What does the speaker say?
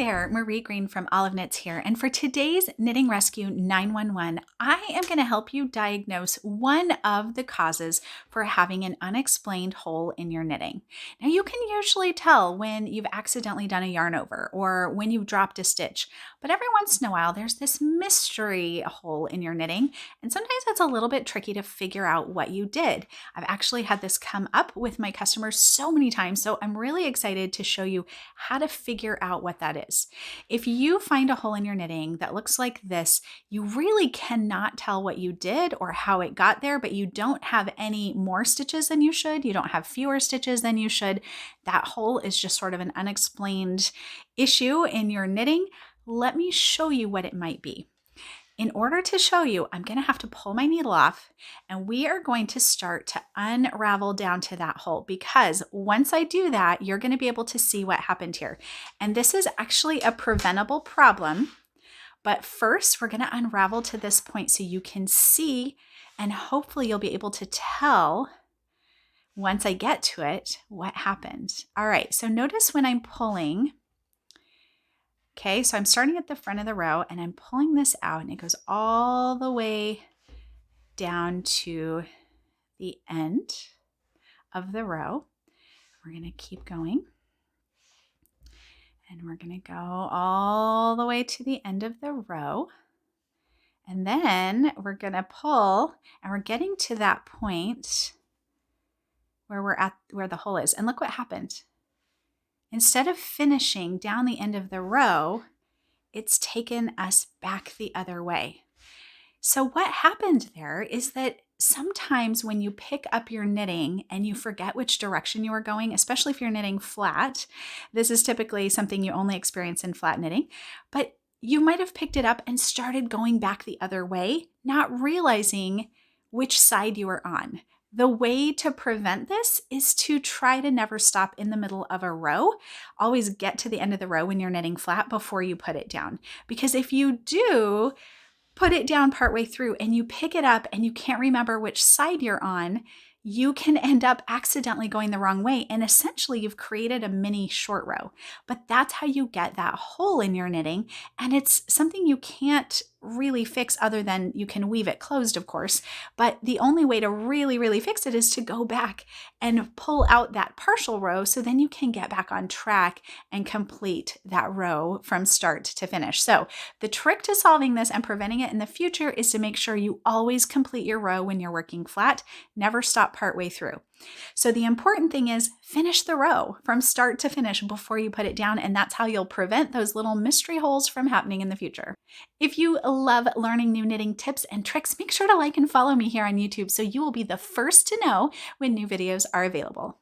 there, Marie Greene from Olive Knits here, and for today's Knitting Rescue 911, I am going to help you diagnose one of the causes for having an unexplained hole in your knitting. Now, you can usually tell when you've accidentally done a yarn over or when you've dropped a stitch, but every once in a while there's this mystery hole in your knitting, and sometimes it's a little bit tricky to figure out what you did. I've actually had this come up with my customers so many times, so I'm really excited to show you how to figure out what that is. If you find a hole in your knitting that looks like this, you really cannot tell what you did or how it got there, but you don't have any more stitches than you should. You don't have fewer stitches than you should. That hole is just sort of an unexplained issue in your knitting. Let me show you what it might be. In order to show you, I'm going to have to pull my needle off, and we are going to start to unravel down to that hole, because once I do that, you're going to be able to see what happened here. And this is actually a preventable problem, but first we're going to unravel to this point so you can see, and hopefully you'll be able to tell once I get to it what happened. All right, so notice when I'm pulling. Okay, so I'm starting at the front of the row and I'm pulling this out, and it goes all the way down to the end of the row. We're going to keep going, and we're going to go all the way to the end of the row. And then we're going to pull, and we're getting to that point where we're at where the hole is. And look what happened. Instead of finishing down the end of the row, it's taken us back the other way. So what happened there is that sometimes when you pick up your knitting and you forget which direction you are going, especially if you're knitting flat, this is typically something you only experience in flat knitting, but you might have picked it up and started going back the other way, not realizing which side you were on. The way to prevent this is to try to never stop in the middle of a row. Always get to the end of the row when you're knitting flat before you put it down. Because if you do put it down partway through and you pick it up and you can't remember which side you're on, you can end up accidentally going the wrong way, and essentially you've created a mini short row. But that's how you get that hole in your knitting, and it's something you can't really fix other than you can weave it closed, of course, but the only way to really fix it is to go back and pull out that partial row, so then you can get back on track and complete that row from start to finish. So the trick to solving this and preventing it in the future is to make sure you always complete your row when you're working flat. Never stop partway through. So the important thing is finish the row from start to finish before you put it down, and that's how you'll prevent those little mystery holes from happening in the future. If you love learning new knitting tips and tricks, make sure to like and follow me here on YouTube so you will be the first to know when new videos are available.